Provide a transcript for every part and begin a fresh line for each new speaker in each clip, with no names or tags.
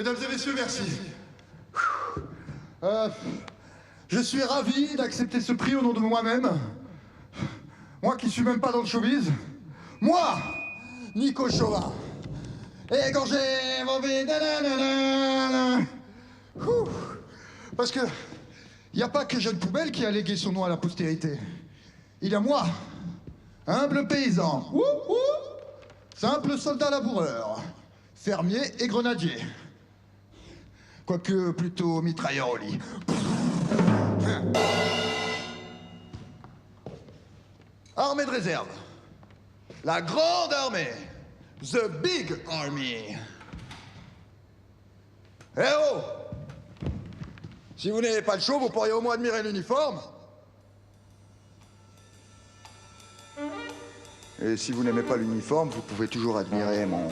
Mesdames et messieurs, merci. Je suis ravi d'accepter ce prix au nom de moi-même. Moi qui suis même pas dans le showbiz. Moi, Nico Chauvin. Et quand j'ai envie... Parce que il n'y a pas que Jeune Poubelle qui a légué son nom à la postérité. Il y a moi, humble paysan, simple soldat laboureur, fermier et grenadier. Quoique plutôt mitrailleur au lit. Armée de réserve. La grande armée. The Big Army. Eh oh! Si vous n'avez pas le show, vous pourriez au moins admirer l'uniforme. Et si vous n'aimez pas l'uniforme, vous pouvez toujours admirer mon...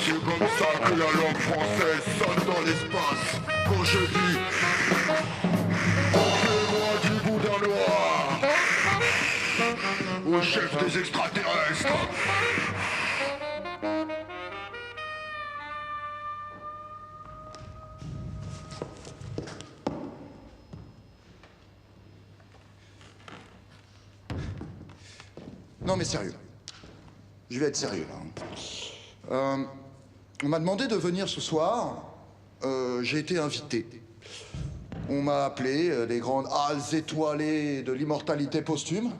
C'est comme ça que la langue française sonne dans l'espace. Quand je dis fais-moi du boudin noir au chef des extraterrestres.
Non mais sérieux. Je vais être sérieux là. On m'a demandé de venir ce soir. J'ai été invité. On m'a appelé les grandes halles étoilées de l'immortalité posthume.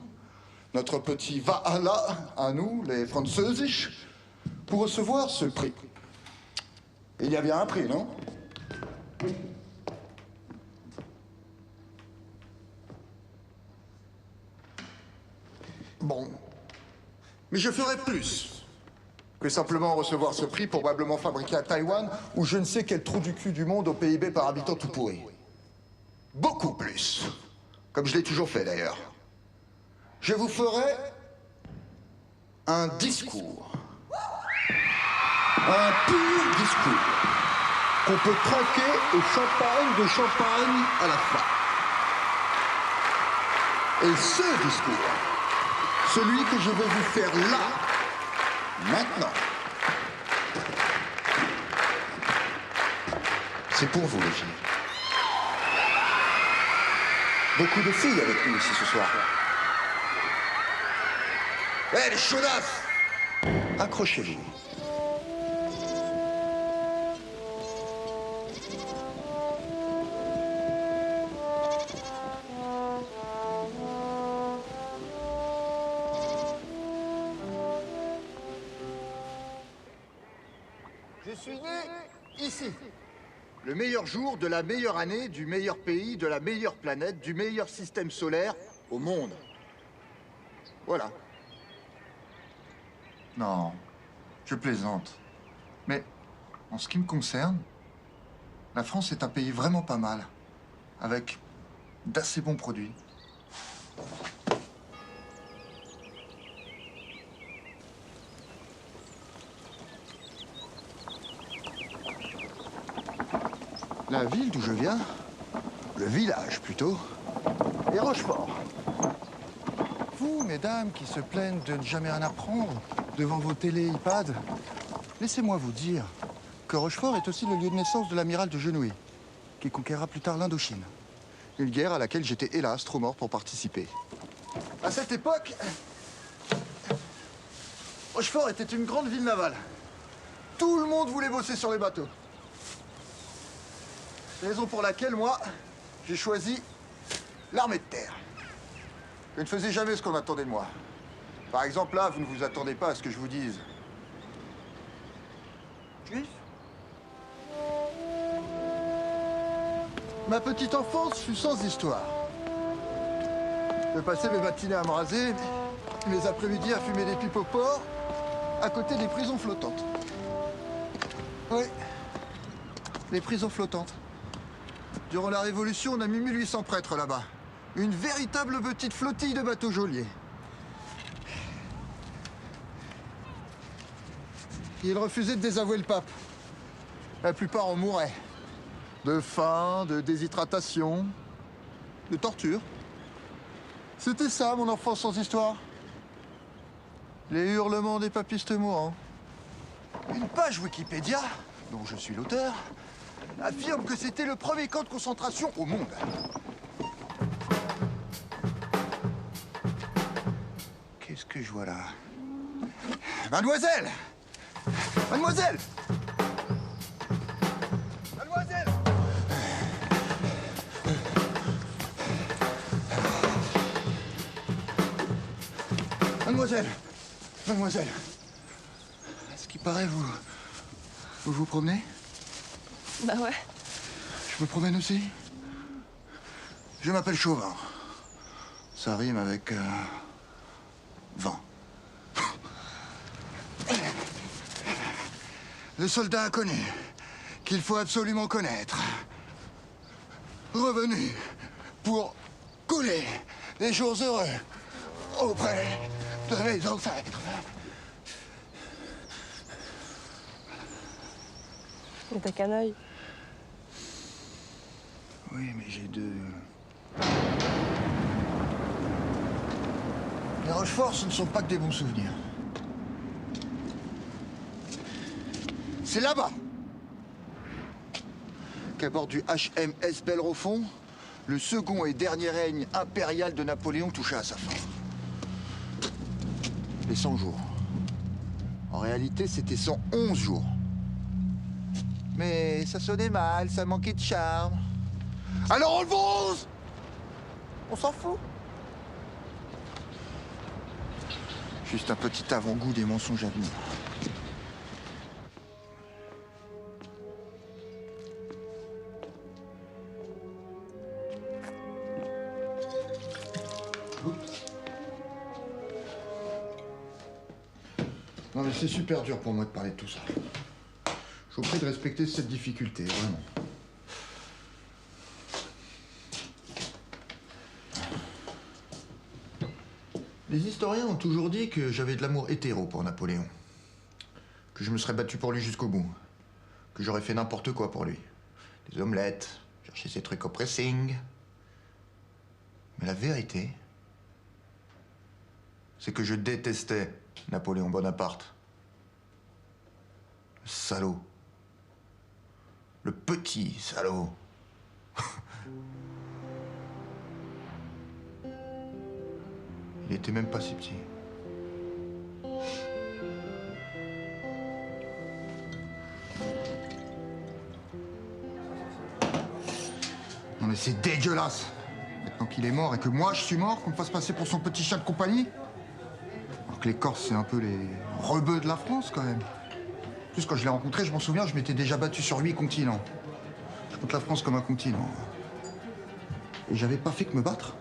Notre petit Valhalla à nous, les Französisch, pour recevoir ce prix. Il y a bien un prix, non? Bon. Mais je ferai plus que simplement recevoir ce prix probablement fabriqué à Taïwan ou je ne sais quel trou du cul du monde au PIB par habitant tout pourri. Beaucoup plus. Comme je l'ai toujours fait d'ailleurs. Je vous ferai un discours. Un pur discours qu'on peut trinquer au champagne de champagne à la fin. Et ce discours, celui que je vais vous faire là, maintenant, c'est pour vous les filles. Beaucoup de filles avec nous ici ce soir. Eh les chaudasses, accrochez-vous. Je suis né ici. Le meilleur jour de la meilleure année, du meilleur pays, de la meilleure planète, du meilleur système solaire au monde. Voilà. Non, je plaisante. Mais en ce qui me concerne, la France est un pays vraiment pas mal, avec d'assez bons produits. La ville d'où je viens, le village plutôt, est Rochefort. Vous, mesdames, qui se plaignent de ne jamais rien apprendre devant vos télé-iPads, laissez-moi vous dire que Rochefort est aussi le lieu de naissance de l'amiral de Genoué, qui conquérera plus tard l'Indochine. Une guerre à laquelle j'étais hélas trop mort pour participer. À cette époque, Rochefort était une grande ville navale. Tout le monde voulait bosser sur les bateaux. Raison pour laquelle, moi, j'ai choisi l'armée de terre. Je ne faisais jamais ce qu'on attendait de moi. Par exemple, là, vous ne vous attendez pas à ce que je vous dise. Juif ? Ma petite enfance fut sans histoire. Je passais mes matinées à me raser, mes après-midi à fumer des pipes au port, à côté des prisons flottantes. Oui, les prisons flottantes. Durant la Révolution, on a mis 1800 prêtres là-bas. Une véritable petite flottille de bateaux geôliers. Ils refusaient de désavouer le pape. La plupart en mouraient. De faim, de déshydratation. de torture. C'était ça, mon enfance sans histoire. Les hurlements des papistes mourants. Une page Wikipédia, dont je suis l'auteur, affirme que c'était le premier camp de concentration au monde. Qu'est-ce que je vois là? Mademoiselle! Mademoiselle! Mademoiselle! Mademoiselle! Mademoiselle! À ce qui paraît, vous vous promenez?
Bah ouais.
Je me promène aussi. Je m'appelle Chauvin. Ça rime avec... vent. Le soldat inconnu, qu'il faut absolument connaître. Revenu pour couler des jours heureux auprès de mes ancêtres.
Mais t'as qu'un œil.
Oui, mais j'ai deux... Les Rochefort, ce ne sont pas que des bons souvenirs. C'est là-bas qu'à bord du HMS Bellerophon, le second et dernier règne impérial de Napoléon toucha à sa fin. Les 100 jours. En réalité, c'était 111 jours. Mais ça sonnait mal, ça manquait de charme. Alors on le bronze! On s'en fout. Juste un petit avant-goût des mensonges à venir. Non mais c'est super dur pour moi de parler de tout ça. Je vous prie de respecter cette difficulté, vraiment. Les historiens ont toujours dit que j'avais de l'amour hétéro pour Napoléon. Que je me serais battu pour lui jusqu'au bout. Que j'aurais fait n'importe quoi pour lui. Des omelettes, chercher ses trucs au pressing. Mais la vérité, c'est que je détestais Napoléon Bonaparte. Le salaud. Le petit salaud. Il était même pas si petit. Non mais c'est dégueulasse. Maintenant qu'il est mort et que moi je suis mort, qu'on me fasse passer pour son petit chat de compagnie. Alors que les Corses, c'est un peu les rebeux de la France quand même. En plus, quand je l'ai rencontré, je m'en souviens, je m'étais déjà battu sur 8 continents. Je compte la France comme un continent. Et j'avais pas fait que me battre.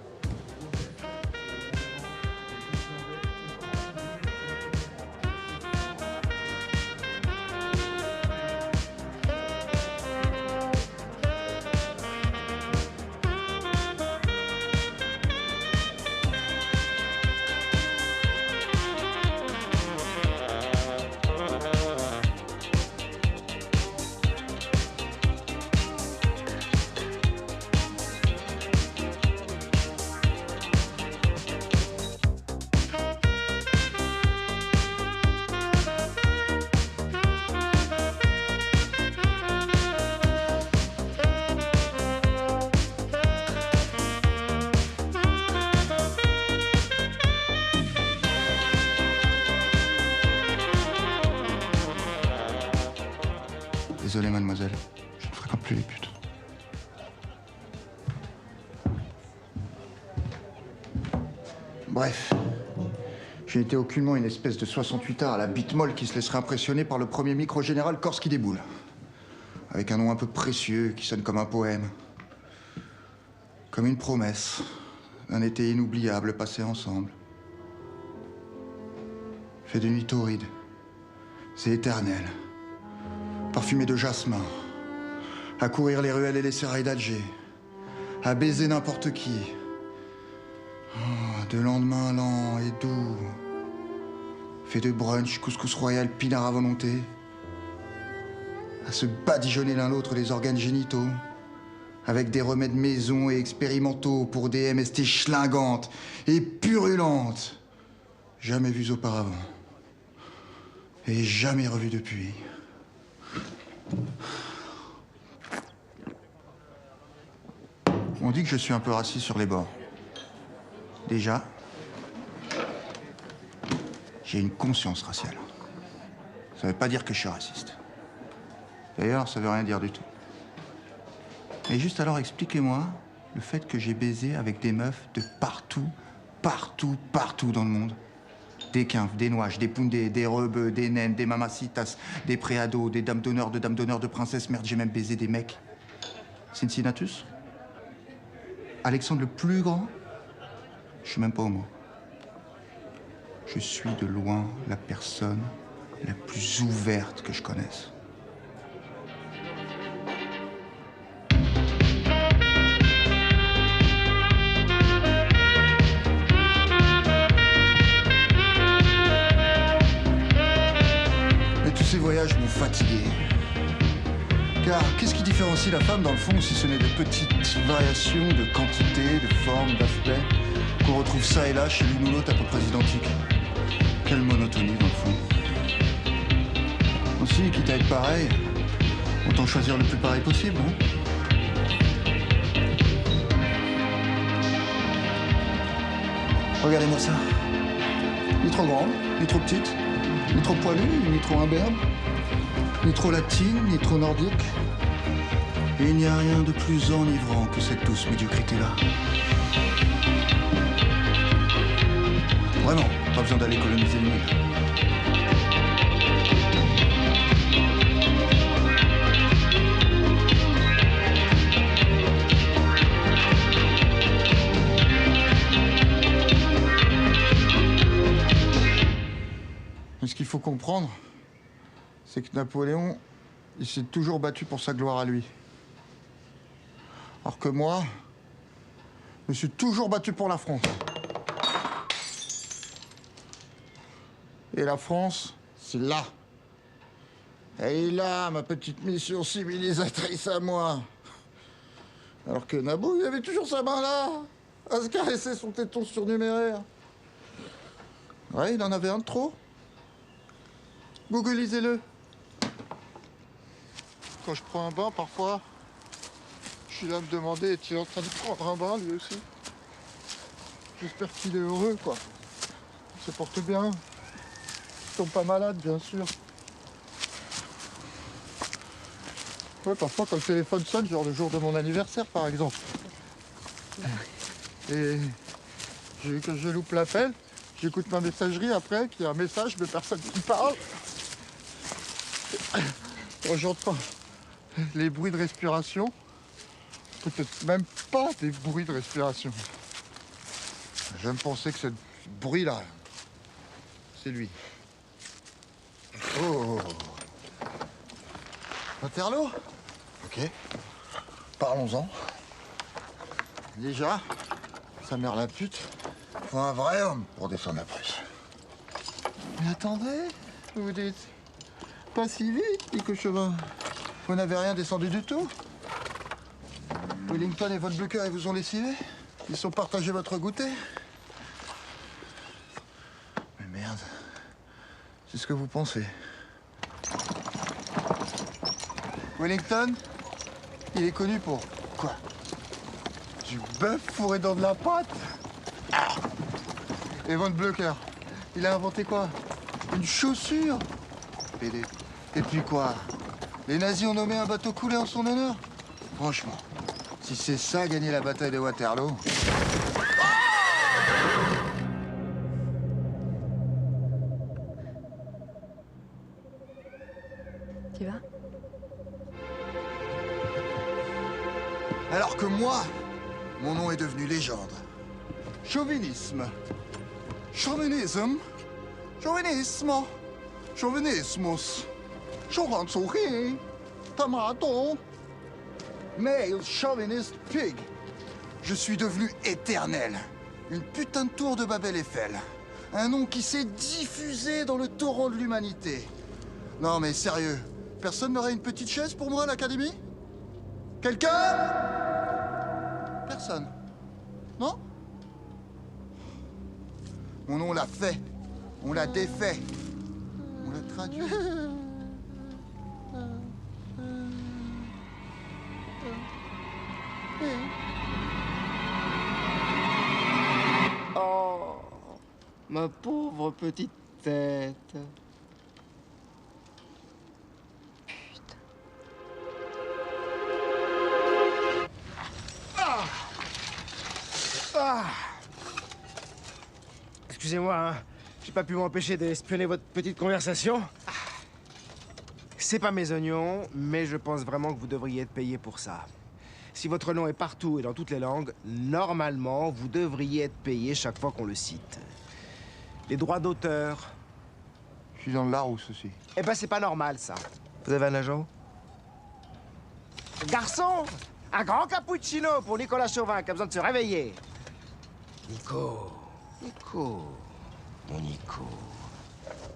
Désolé, mademoiselle. Je ne fréquente plus les putes. Bref. J'ai été aucunement une espèce de 68 art à la bite molle qui se laisserait impressionner par le premier micro-général corse qui déboule. Avec un nom un peu précieux qui sonne comme un poème. Comme une promesse d'un été inoubliable passé ensemble. Fait de nuits torrides. C'est éternel. Parfumé de jasmin, à courir les ruelles et les sérails d'Alger, à baiser n'importe qui, de lendemains lents et doux, fait de brunch, couscous royal, pinard à volonté, à se badigeonner l'un l'autre les organes génitaux, avec des remèdes maison et expérimentaux pour des MST schlingantes et purulentes, jamais vues auparavant et jamais revues depuis. On dit que je suis un peu raciste sur les bords. Déjà, j'ai une conscience raciale. Ça veut pas dire que je suis raciste. D'ailleurs, ça veut rien dire du tout. Et juste alors, expliquez-moi le fait que j'ai baisé avec des meufs de partout, partout dans le monde. Des quinfs, des noiches, des poundés, des rebeux, des naines, des mamacitas, des préados, des dames d'honneur, de princesses. Merde, j'ai même baisé des mecs. Cincinnatus, Alexandre le plus grand, je suis même pas homo. Je suis de loin la personne la plus ouverte que je connaisse. Mais tous ces voyages m'ont fatigué. Car qu'est-ce qui différencie la femme dans le fond si ce n'est de petites variations de quantité, de forme, d'aspect, qu'on retrouve ça et là chez l'une ou l'autre à peu près identiques. Quelle monotonie dans le fond. Aussi, quitte à être pareil, autant choisir le plus pareil possible, non? Regardez-moi ça. Ni trop grande, ni trop petite, ni trop poilue, ni trop imberbe, ni trop latine, ni trop nordique. Et il n'y a rien de plus enivrant que cette douce médiocrité-là. Vraiment, pas besoin d'aller coloniser le Nil. Mais ce qu'il faut comprendre, c'est que Napoléon, il s'est toujours battu pour sa gloire à lui. Alors que moi, je me suis toujours battu pour la France. Et la France, c'est là. Elle est là, ma petite mission civilisatrice à moi. Alors que Naboo, il avait toujours sa main là, à se caresser son téton surnuméraire. Ouais, il en avait un de trop. Googlisez-le. Quand je prends un bain, parfois, je suis là à me demander, est-il en train de prendre un bain, lui aussi? J'espère qu'il est heureux, quoi. Il se porte bien. Ils sont pas malades, bien sûr. Ouais, parfois, quand le téléphone sonne, genre le jour de mon anniversaire, par exemple. Et que je loupe l'appel, j'écoute ma messagerie après, qu'il y a un message de personne qui parle. Quand j'entends les bruits de respiration, peut-être même pas des bruits de respiration. J'aime penser que ce bruit-là, c'est lui. Oh. Waterloo? Ok. Parlons-en. Déjà, sa mère la pute, faut un vrai homme pour défendre la Prusse. Mais attendez, vous dites. Pas si vite, dit Cochevin. Vous n'avez rien descendu du tout. Wellington et Von Blücher, ils vous ont lessivé. Ils sont partagés votre goûter. Mais merde, c'est ce que vous pensez. Wellington, il est connu pour quoi? Du bœuf fourré dans de la pâte. Ah. Et Von Blücher, il a inventé quoi? Une chaussure. PD. Et puis quoi? Les nazis ont nommé un bateau coulé en son honneur? Franchement, si c'est ça, gagner la bataille de Waterloo...
Tu vas?
Alors que moi, mon nom est devenu légende. Chauvinisme. Chauvinisme. Chauvinisme. Chauvinismus. Chauvinisme. Tomato. Male chauvinist pig. Je suis devenu éternel. Une putain de tour de Babel Eiffel. Un nom qui s'est diffusé dans le torrent de l'humanité. Non mais sérieux, personne n'aurait une petite chaise pour moi à l'académie? Quelqu'un? personne. Non? Mon nom, on l'a fait. On l'a défait. On l'a traduit.
Oh, ma pauvre petite tête. Ah. Excusez-moi, hein. J'ai pas pu m'empêcher d'espionner votre petite conversation. C'est pas mes oignons, mais je pense vraiment que vous devriez être payé pour ça. Si votre nom est partout et dans toutes les langues, normalement, vous devriez être payé chaque fois qu'on le cite. Les droits d'auteur.
Je suis dans le Larousse aussi.
Eh ben, c'est pas normal, ça. Vous avez un agent? Garçon! Un grand cappuccino pour Nicolas Chauvin qui a besoin de se réveiller. Nico, mon Nico.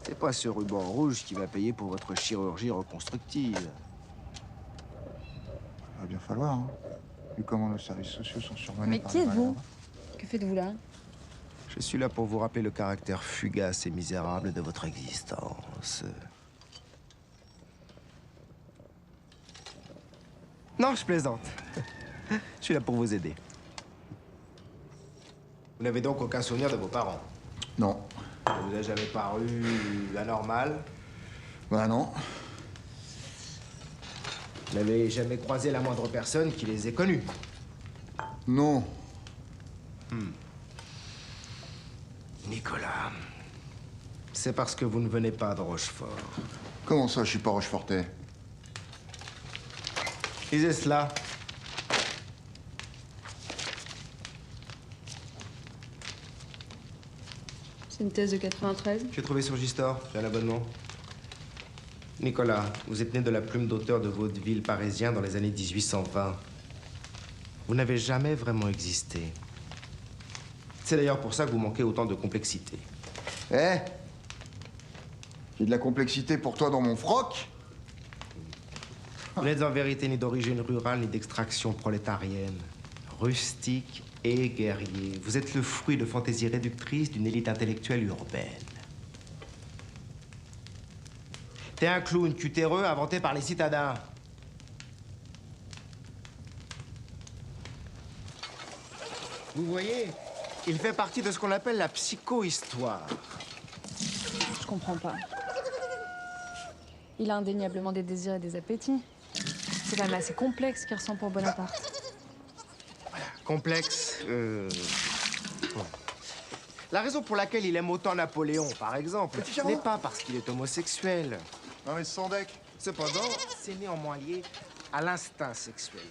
C'est pas ce ruban rouge qui va payer pour votre chirurgie reconstructive.
Il va bien falloir, hein. Vu comment nos services sociaux sont surmenés
Mais
par
qui
les
êtes-vous?
malades.
Que faites-vous là?
Je suis là pour vous rappeler le caractère fugace et misérable de votre existence. Non, je plaisante. Je suis là pour vous aider. Vous n'avez donc aucun souvenir de vos parents?
Non.
Ça vous a jamais paru anormal?
Bah non.
Vous n'avez jamais croisé la moindre personne qui les ait connus?
Non.
Nicolas, c'est parce que vous ne venez pas de Rochefort.
Comment ça, je suis pas Rochefortais?
Lisez cela.
C'est une thèse de 93.
J'ai trouvé sur Gistor, j'ai un abonnement. Nicolas, vous êtes né de la plume d'auteur de vaudeville parisien dans les années 1820. Vous n'avez jamais vraiment existé. C'est d'ailleurs pour ça que vous manquez autant de complexité.
Eh? J'ai de la complexité pour toi dans mon froc?
Vous n'êtes en vérité ni d'origine rurale ni d'extraction prolétarienne. Rustique et guerrier. Vous êtes le fruit de fantaisies réductrices d'une élite intellectuelle urbaine. T'es un clown cutéreux inventé par les citadins. Vous voyez, il fait partie de ce qu'on appelle la psychohistoire.
Je comprends pas. Il a indéniablement des désirs et des appétits. C'est quand même assez complexe qu'il ressent pour Bonaparte.
Complexe. Bon. La raison pour laquelle il aime autant Napoléon, par exemple, n'est pas parce qu'il est homosexuel.
Non mais sans deck.
Cependant, c'est néanmoins lié à l'instinct sexuel.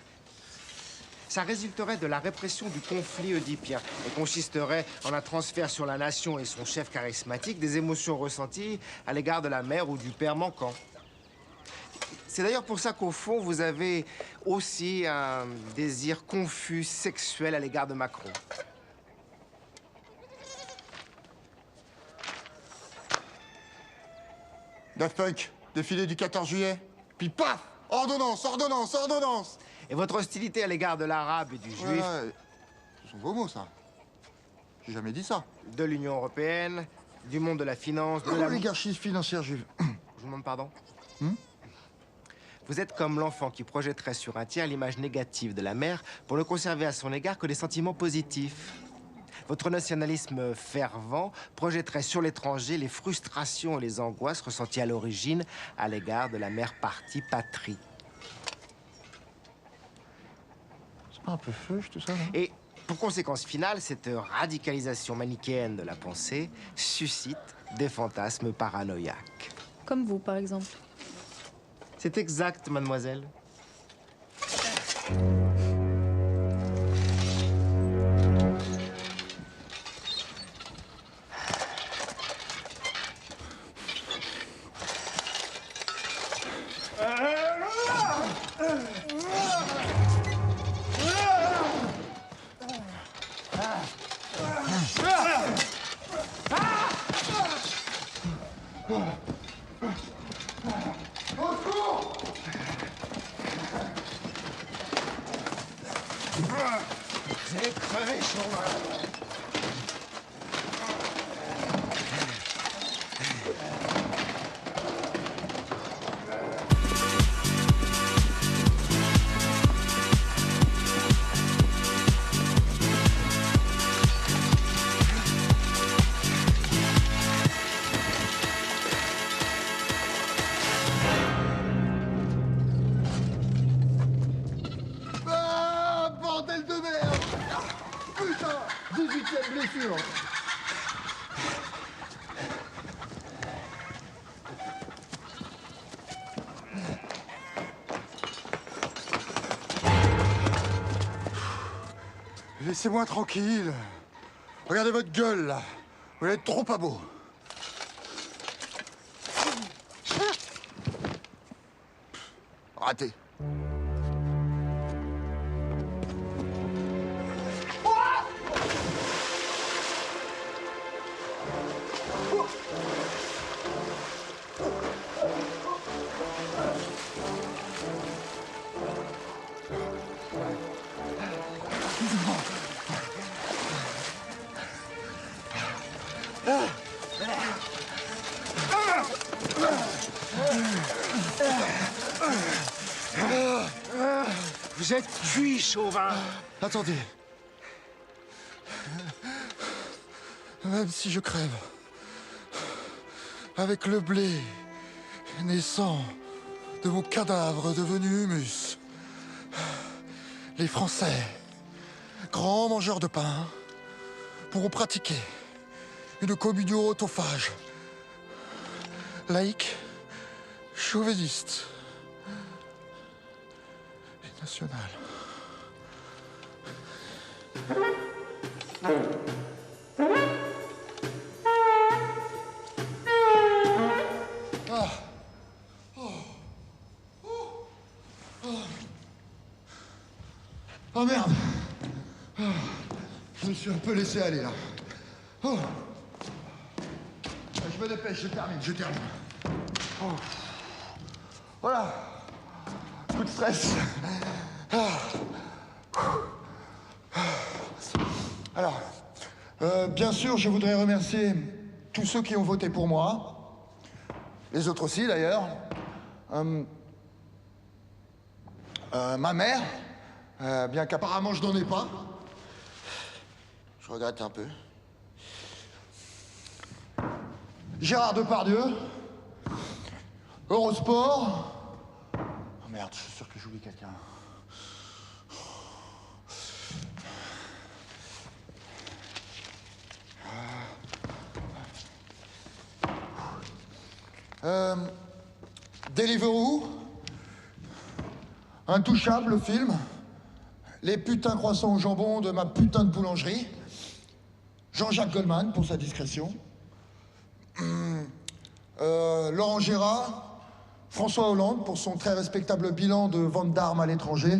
Ça résulterait de la répression du conflit oedipien et consisterait en un transfert sur la nation et son chef charismatique des émotions ressenties à l'égard de la mère ou du père manquant. C'est d'ailleurs pour ça qu'au fond, vous avez aussi un désir confus sexuel à l'égard de Macron.
Daft Punk, défilé du 14 juillet. Puis paf! Ordonnance, ordonnance, ordonnance!
Et votre hostilité à l'égard de l'arabe et du juif,
Ouais, ce sont vos mots, ça. J'ai jamais dit ça.
de l'Union européenne, du monde de la finance, de la...
L'oligarchie financière juive.
Je vous demande pardon. Vous êtes comme l'enfant qui projetterait sur un tiers l'image négative de la mère pour ne conserver à son égard que des sentiments positifs. Votre nationalisme fervent projetterait sur l'étranger les frustrations et les angoisses ressenties à l'origine à l'égard de la mère partie patrie.
C'est pas un peu feuche, tout ça, là?
Et pour conséquence finale, cette radicalisation manichéenne de la pensée suscite des fantasmes paranoïaques.
Comme vous, par exemple.
C'est exact, mademoiselle. Vous allez crever, Chauvin.
Ah, bordel de merde! Ah, putain! 18e blessure! Laissez-moi tranquille. Regardez votre gueule, là. Vous êtes trop pas beau. Raté.
Vous êtes cuit, Chauvin.
Attendez. Même si je crève, avec le blé naissant de mon cadavre devenu humus, les Français, grands mangeurs de pain, pourront pratiquer une communion autophage, laïque, chauviniste et nationale. Oh merde! Oh, je me suis un peu laissé aller là. Oh. Je me dépêche, je termine. Oh. Voilà. Coup de stress. Alors, bien sûr, je voudrais remercier tous ceux qui ont voté pour moi. Les autres aussi, d'ailleurs. Ma mère, bien qu'apparemment je n'en ai pas. Je regrette un peu. Gérard Depardieu. Eurosport. Oh merde, je suis sûr que j'oublie quelqu'un. Deliveroo. Intouchable, le film. Les putains croissants au jambon de ma putain de boulangerie. Jean-Jacques Goldman pour sa discrétion. Laurent Gérard. François Hollande pour son très respectable bilan de vente d'armes à l'étranger.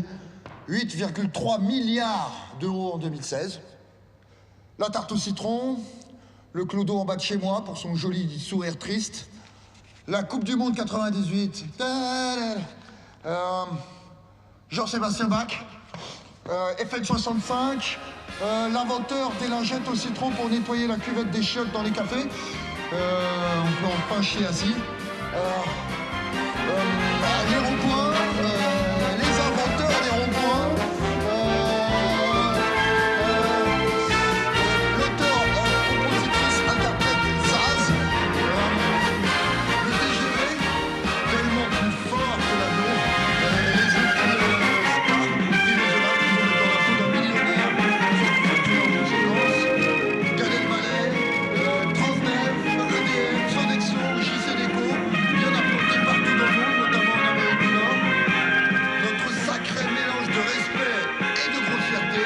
8,3 milliards d'euros en 2016. La tarte au citron. Le clodo en bas de chez moi pour son joli sourire triste. La Coupe du Monde 98. Jean-Sébastien Bach. FN65. L'inventeur des lingettes au citron pour nettoyer la cuvette des chiottes dans les cafés. On peut enfin chier assis. Les ronds-points. Les inventeurs des ronds-points. L'auteur, compositrice, interprète Zaz. Le TGV, tellement plus fort que l'avion. Les Gad Elmaleh, Transdev, EDF, Sodexo, JCDecaux, bien implantés partout dans le monde, notamment en Amérique du Nord. Notre sacré mélange de respect et de grossièreté.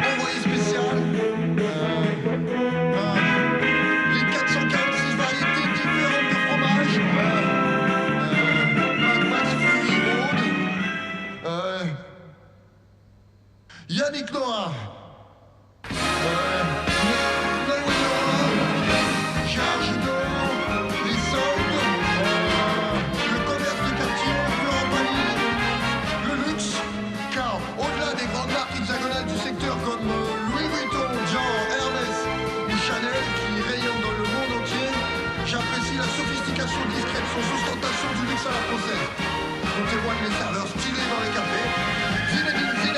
Envoyé spécial. Les 446 variétés différentes de fromage. Max Fury Road. Yannick Noah. Charge d'or, les soldes, le commerce de quartier, Florent Pagny, le luxe, car au-delà des grandes marques hexagonales du secteur comme à la française. On témoigne les serveurs stylés dans les cafés. Zinedine Zidane.